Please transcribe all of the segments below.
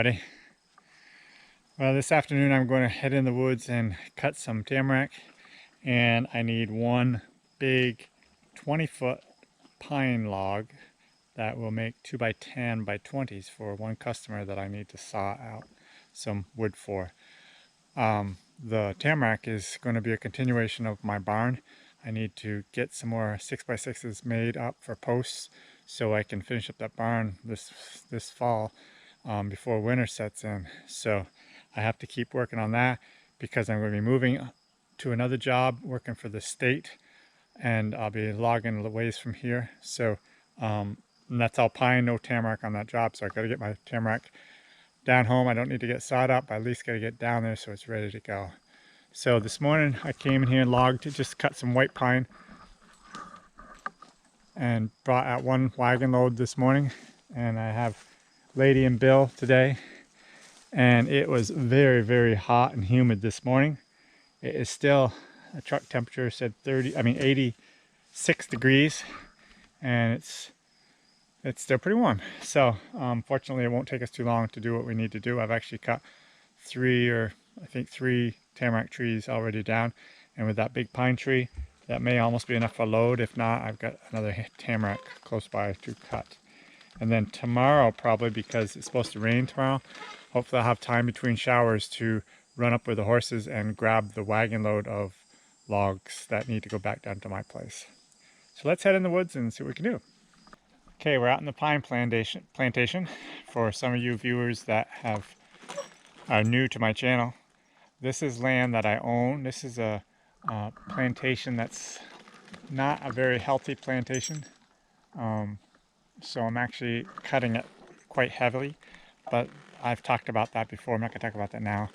everybody. Well, this afternoon I'm going to head in the woods and cut some tamarack, and I need one big 20-foot pine log that will make 2x10 by 20s for one customer that I need to saw out some wood for. The tamarack is going to be a continuation of my barn. I need to get some more 6x6s made up for posts so I can finish up that barn this fall before winter sets in. So I have to keep working on that because I'm going to be moving to another job working for the state, and I'll be logging the ways from here. So and that's all pine, no tamarack on that job. So I got to get my tamarack down home. I don't need to get sawed up. I at least got to get down there so it's ready to go. So this morning I came in here and logged to just cut some white pine and brought out one wagon load this morning, and I have Lady and Bill today, and it was very hot and humid this morning. It is still, the truck temperature said 86 degrees, and it's still pretty warm. So fortunately it won't take us too long to do what we need to do. I've actually cut three tamarack trees already down, and with that big pine tree that may almost be enough for a load. If not, I've got another tamarack close by to cut. And then tomorrow, probably because it's supposed to rain tomorrow, hopefully I'll have time between showers to run up with the horses and grab the wagon load of logs that need to go back down to my place. So let's head in the woods and see what we can do. Okay, we're out in the pine plantation. For some of you viewers that are new to my channel, this is land that I own. This is a plantation that's not a very healthy plantation. So I'm actually cutting it quite heavily, but I've talked about that before. I'm not going to talk about that now.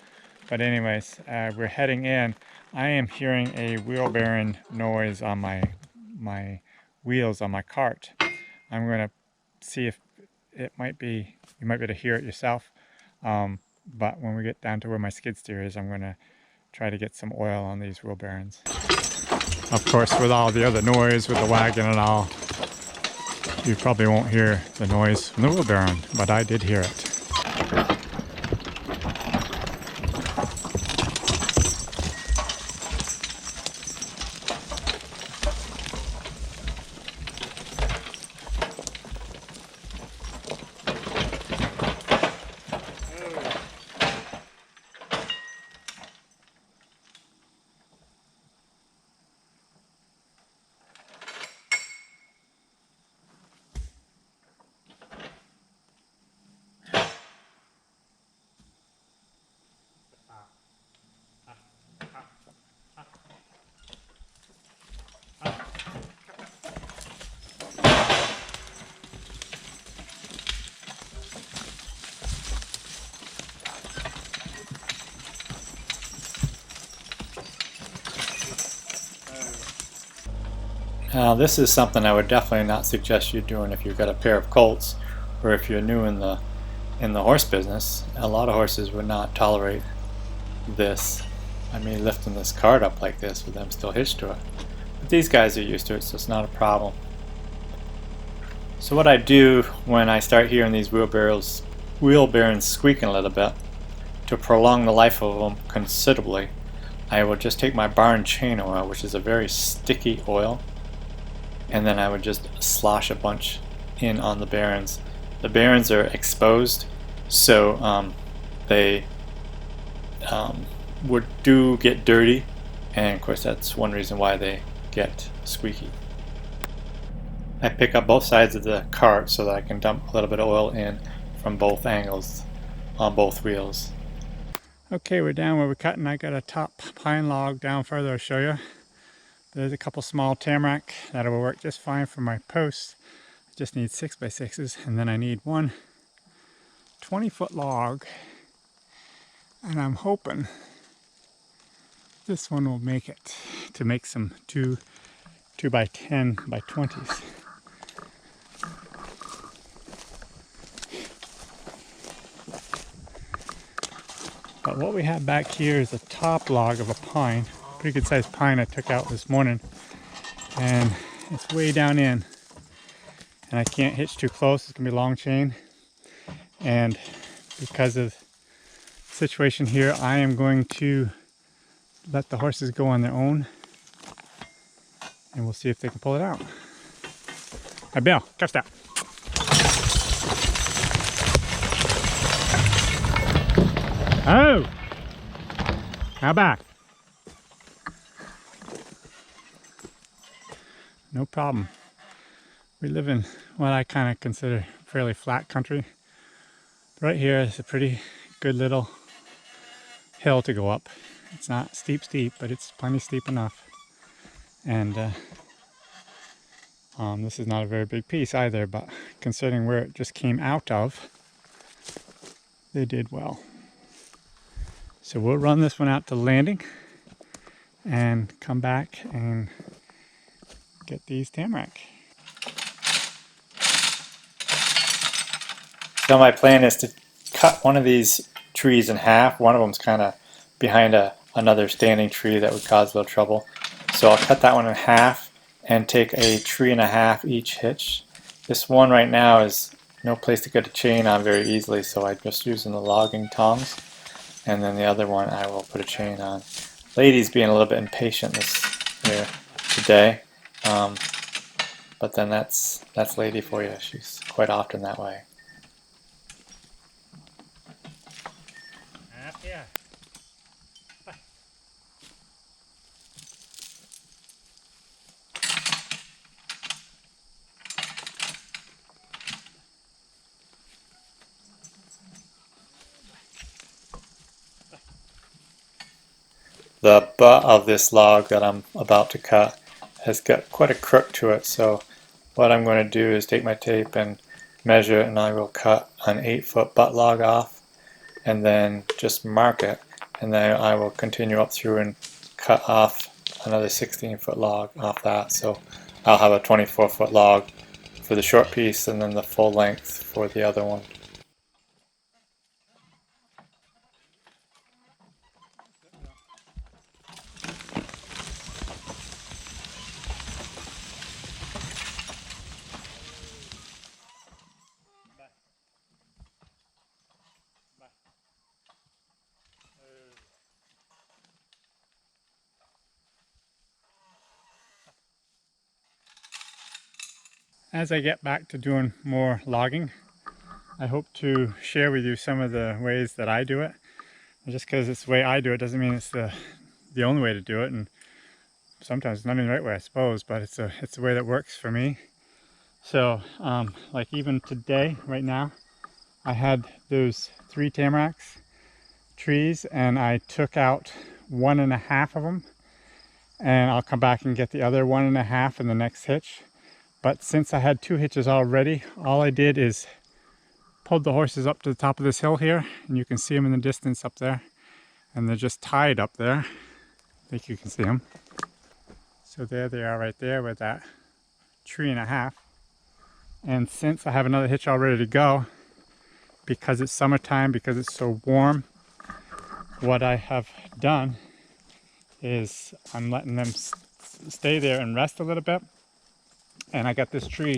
But anyways, we're heading in. I am hearing a wheel bearing noise on my wheels on my cart. I'm going to see if you might be able to hear it yourself. But when we get down to where my skid steer is, I'm going to try to get some oil on these wheel bearings. Of course, with all the other noise with the wagon and all, you probably won't hear the noise from the wheel bearing, but I did hear it. Now this is something I would definitely not suggest you doing if you've got a pair of colts, or if you're new in the horse business. A lot of horses would not tolerate this. I mean, lifting this cart up like this with them still hitched to it. But these guys are used to it, so it's not a problem. So what I do when I start hearing these wheel bearings squeaking a little bit, to prolong the life of them considerably, I will just take my barn chain oil, which is a very sticky oil, and then I would just slosh a bunch in on the bearings. The bearings are exposed, so they do get dirty, and of course that's one reason why they get squeaky. I pick up both sides of the cart so that I can dump a little bit of oil in from both angles on both wheels. Okay, we're down where we're cutting. I got a top pine log down further, I'll show you. There's a couple small tamarack that will work just fine for my posts. I just need 6x6s, and then I need one 20-foot log, and I'm hoping this one will make it to make some 2x10 by 20s. But what we have back here is a top log of a pine, pretty good sized pine I took out this morning, and it's way down in, and I can't hitch too close. It's gonna be a long chain, and because of the situation here, I am going to let the horses go on their own, and we'll see if they can pull it out. Hey, Bill, catch that. Oh! Now back. No problem. We live in what I kind of consider fairly flat country. Right here is a pretty good little hill to go up. It's not steep, but it's plenty steep enough. And this is not a very big piece either, but considering where it just came out of, they did well. So we'll run this one out to landing and come back and get these tamarack. So my plan is to cut one of these trees in half. One of them's kind of behind another standing tree that would cause a little trouble. So I'll cut that one in half and take a tree and a half each hitch. This one right now is no place to get a chain on very easily, so I'm just using the logging tongs. And then the other one I will put a chain on. Lady's being a little bit impatient here today. But then that's Lady for you. She's quite often that way. Yeah. The butt of this log that I'm about to cut has got quite a crook to it, so what I'm going to do is take my tape and measure it, and I will cut an 8-foot butt log off and then just mark it, and then I will continue up through and cut off another 16-foot log off that. So I'll have a 24-foot log for the short piece and then the full length for the other one. As I get back to doing more logging, I hope to share with you some of the ways that I do it. And just because it's the way I do it doesn't mean it's the only way to do it, and sometimes it's not even the right way, I suppose, but it's the way that works for me. So like even today, right now, I had those 3 tamaracks trees and I took out 1.5 of them, and I'll come back and get the other 1.5 in the next hitch. But since I had 2 hitches already, all I did is pulled the horses up to the top of this hill here, and you can see them in the distance up there, and they're just tied up there. I think you can see them. So there they are right there with that 3.5. And since I have another hitch all ready to go, because it's summertime, because it's so warm, what I have done is I'm letting them stay there and rest a little bit. And I got this tree,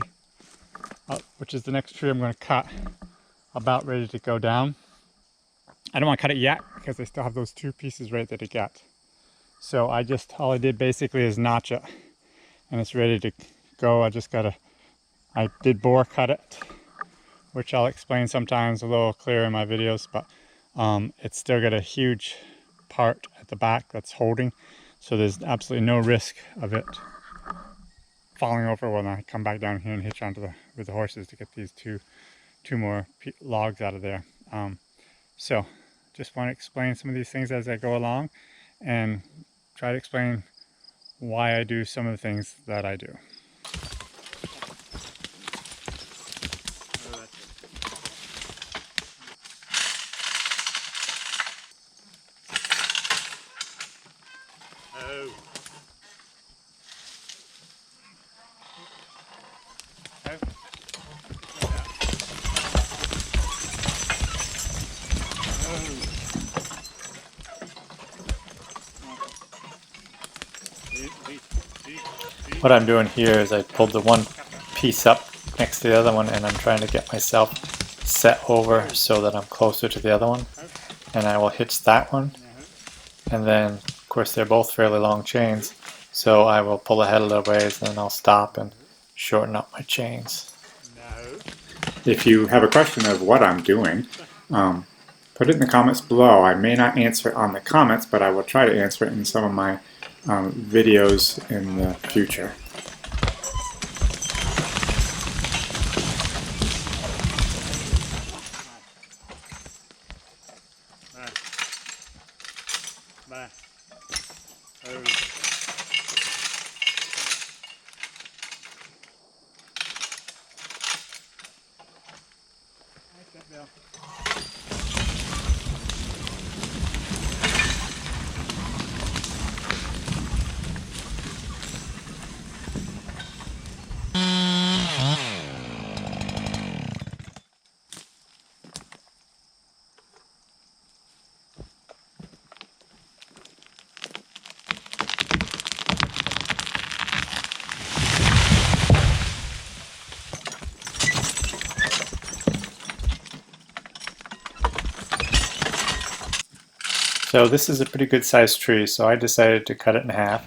which is the next tree I'm going to cut, about ready to go down. I don't want to cut it yet because I still have those 2 pieces right there to get. So all I did basically is notch it, and it's ready to go. I did bore cut it, which I'll explain sometimes a little clearer in my videos, but it's still got a huge part at the back that's holding, so there's absolutely no risk of it falling over when I come back down here and hitch onto with the horses to get these two more logs out of there. So just want to explain some of these things as I go along and try to explain why I do some of the things that I do. What I'm doing here is I pulled the one piece up next to the other one, and I'm trying to get myself set over so that I'm closer to the other one, and I will hitch that one, and then of course they're both fairly long chains, so I will pull ahead a little ways and then I'll stop and shorten up my chains. If you have a question of what I'm doing, put it in the comments below. I may not answer it on the comments, but I will try to answer it in some of my videos in the future. So this is a pretty good sized tree, so I decided to cut it in half.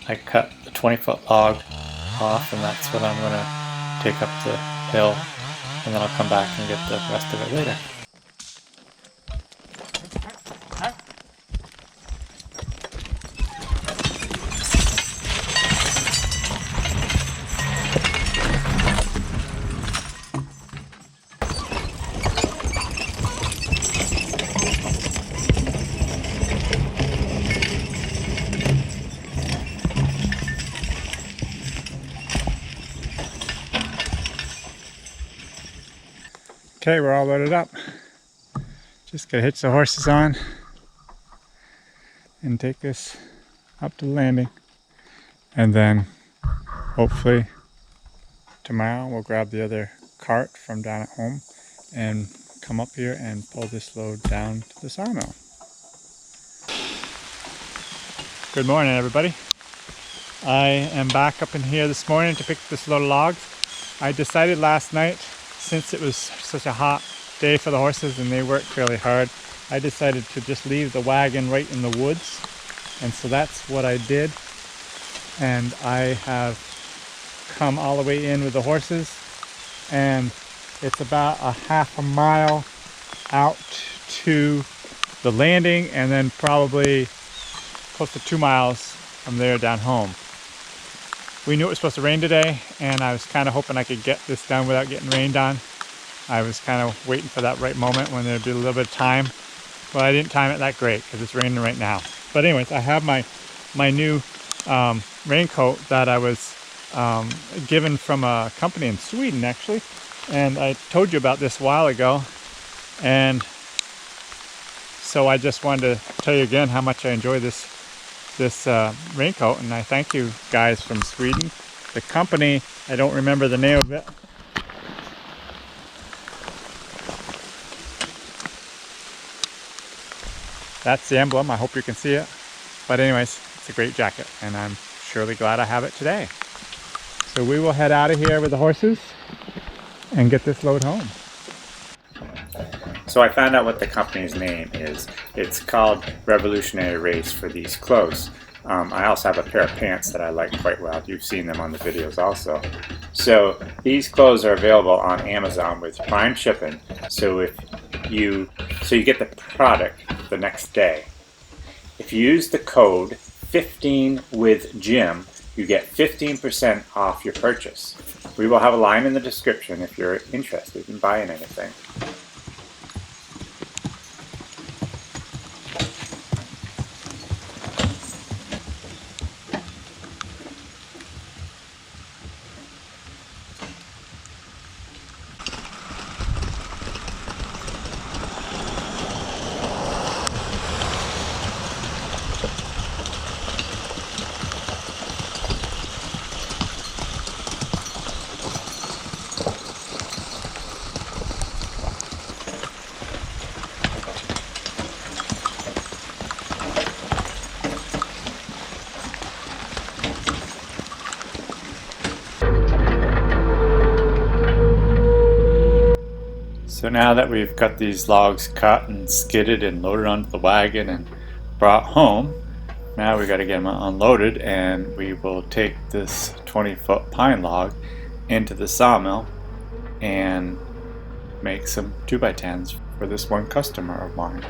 I cut the 20-foot log off, and that's what I'm going to take up the hill, and then I'll come back and get the rest of it later. Okay, we're all loaded up. Just gotta hitch the horses on and take this up to the landing. And then hopefully tomorrow we'll grab the other cart from down at home and come up here and pull this load down to the sawmill. Good morning, everybody. I am back up in here this morning to pick this load of logs. I decided last night, since it was such a hot day for the horses and they worked fairly hard, I decided to just leave the wagon right in the woods. And so that's what I did. And I have come all the way in with the horses, and it's about a half a mile out to the landing, and then probably close to 2 miles from there down home. We knew it was supposed to rain today, and I was kind of hoping I could get this done without getting rained on. I was kind of waiting for that right moment when there'd be a little bit of time. Well, I didn't time it that great because it's raining right now. But anyways, I have my new raincoat that I was given from a company in Sweden, actually. And I told you about this a while ago. And so I just wanted to tell you again how much I enjoy this raincoat, and I thank you guys from Sweden. The company, I don't remember the name of it. That's the emblem. I hope you can see it. But anyways, it's a great jacket, and I'm surely glad I have it today. So we will head out of here with the horses and get this load home. So I found out what the company's name is. It's called Revolutionary Race for these clothes. I also have a pair of pants that I like quite well. You've seen them on the videos also. So these clothes are available on Amazon with Prime shipping. So you get the product the next day. If you use the code 15 with Jim, you get 15% off your purchase. We will have a line in the description if you're interested in buying anything. So now that we've got these logs cut and skidded and loaded onto the wagon and brought home, now we got to get them unloaded, and we will take this 20-foot pine log into the sawmill and make some 2x10s for this one customer of mine.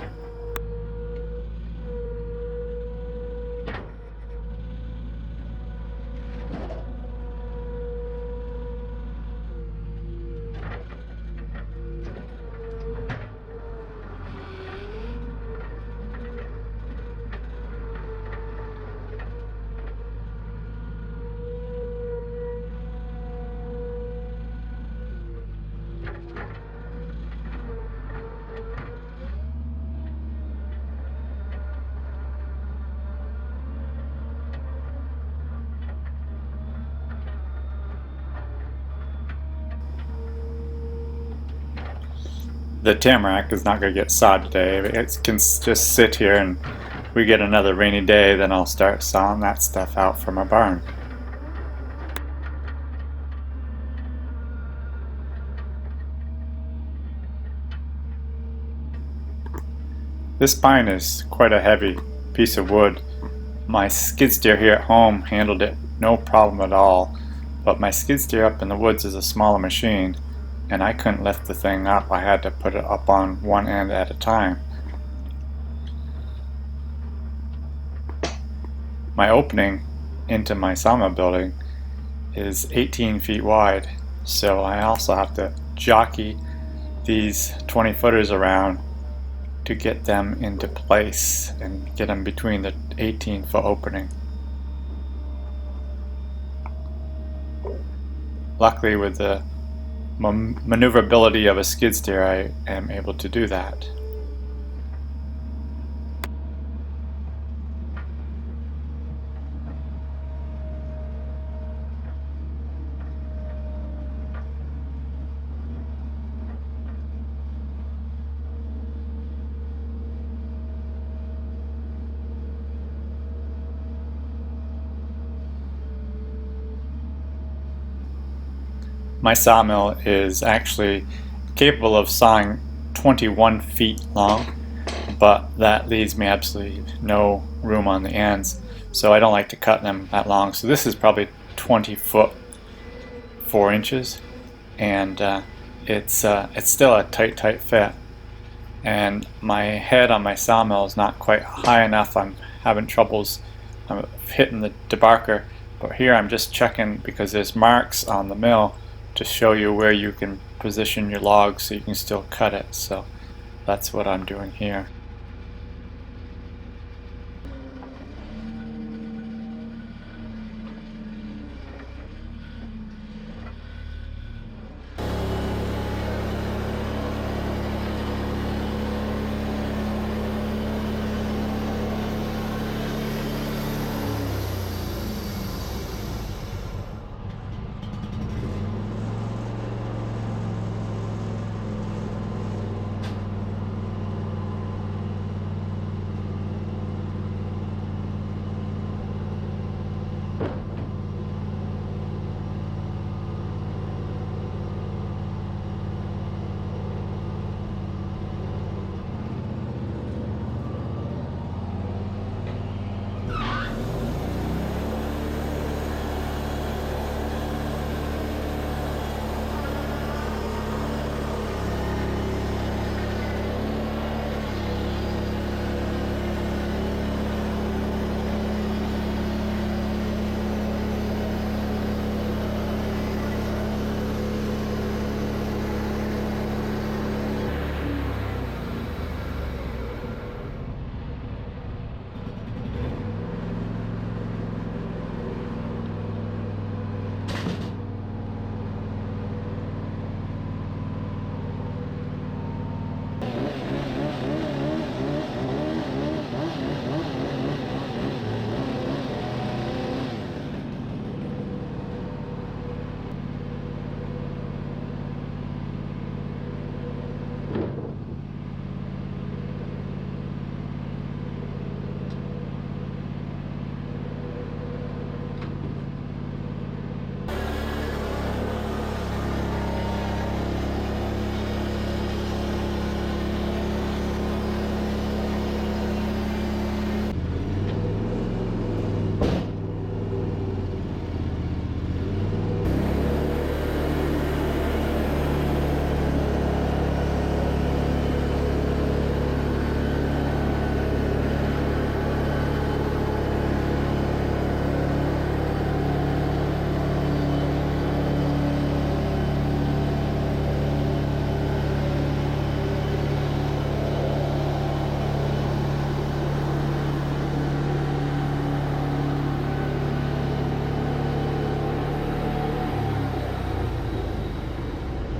The tamarack is not going to get sawed today. It can just sit here, and we get another rainy day, then I'll start sawing that stuff out from our barn. This pine is quite a heavy piece of wood. My skid steer here at home handled it no problem at all, but my skid steer up in the woods is a smaller machine, and I couldn't lift the thing up. I had to put it up on one end at a time. My opening into my sawmill building is 18 feet wide, so I also have to jockey these 20-footers around to get them into place and get them between the 18-foot opening. Luckily, with the maneuverability of a skid steer, I am able to do that. My sawmill is actually capable of sawing 21 feet long, but that leaves me absolutely no room on the ends, so I don't like to cut them that long. So this is probably 20 foot 4 inches, and it's still a tight fit. And my head on my sawmill is not quite high enough. I'm having troubles hitting the debarker, but here I'm just checking because there's marks on the mill to show you where you can position your log so you can still cut it. So that's what I'm doing here.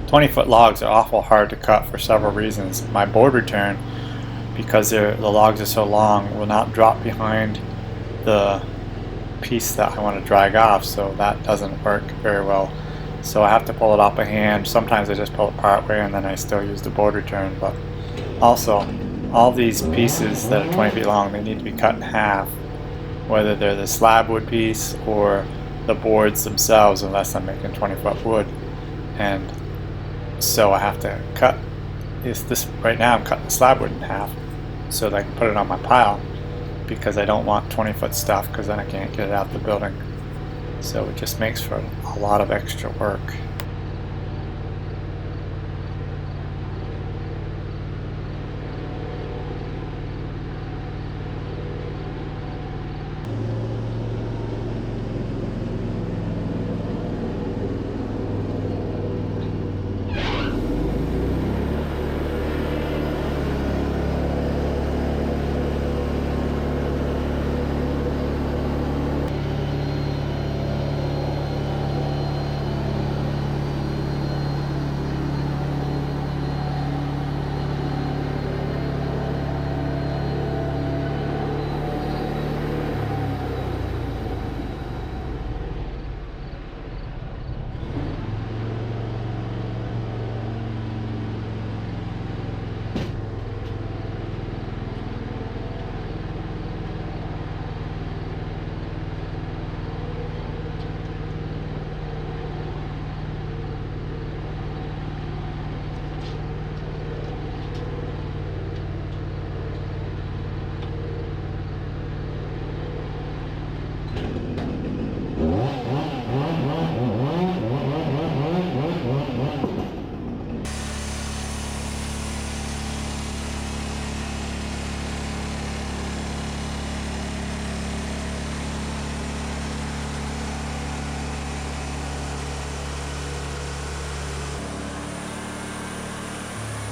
20-foot logs are awful hard to cut for several reasons. My board return, because the logs are so long, will not drop behind the piece that I want to drag off, so that doesn't work very well. So I have to pull it off by hand. Sometimes I just pull it part way and then I still use the board return. But also, all these pieces that are 20 feet long, they need to be cut in half, whether they're the slab wood piece or the boards themselves, unless I'm making 20-foot wood. And so I have to cut this right now. I'm cutting the slab wood in half so that I can put it on my pile, because I don't want 20-foot stuff, because then I can't get it out the building. So it just makes for a lot of extra work.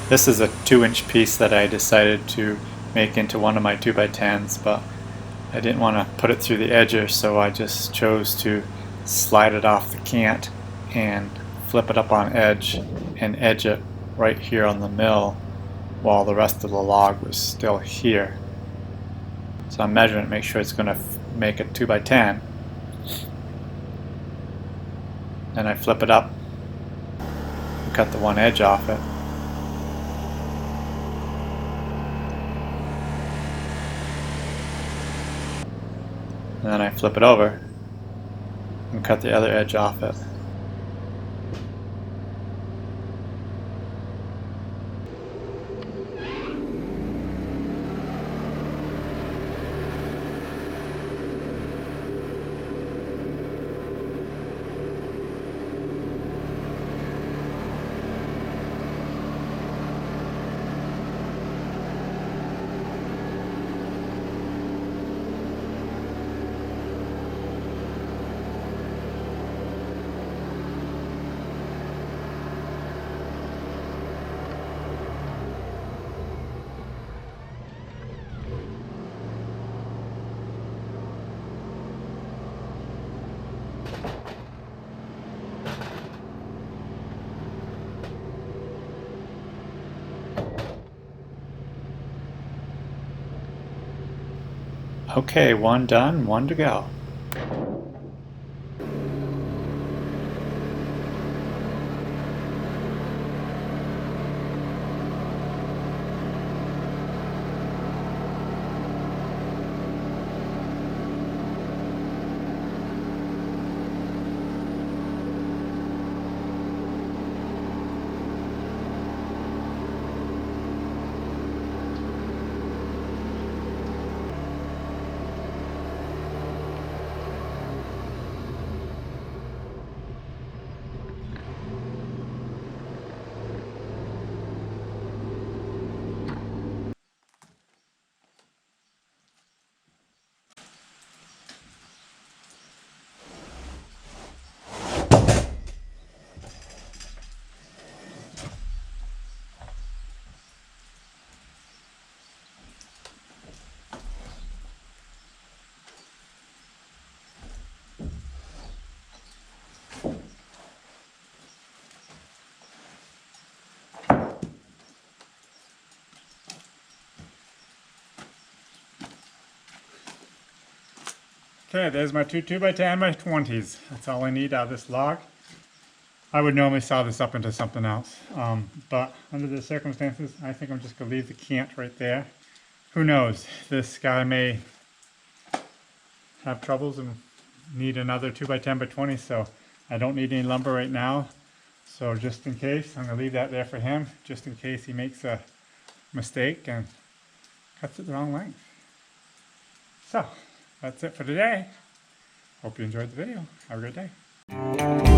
This is a 2-inch piece that I decided to make into one of my 2x10s, but I didn't want to put it through the edger, so I just chose to slide it off the cant and flip it up on edge and edge it right here on the mill while the rest of the log was still here. So I'm measuring to make sure it's going to make a 2x10. Then I flip it up and cut the one edge off it. And then I flip it over and cut the other edge off it. Okay, one done, one to go. Okay, there's my two 2x10 by 20s. That's all I need out of this log. I would normally saw this up into something else, but under the circumstances, I think I'm just going to leave the cant right there. Who knows? This guy may have troubles and need another 2x10 by 20, so I don't need any lumber right now. So just in case, I'm going to leave that there for him, just in case he makes a mistake and cuts it the wrong length. So, that's it for today. Hope you enjoyed the video. Have a great day.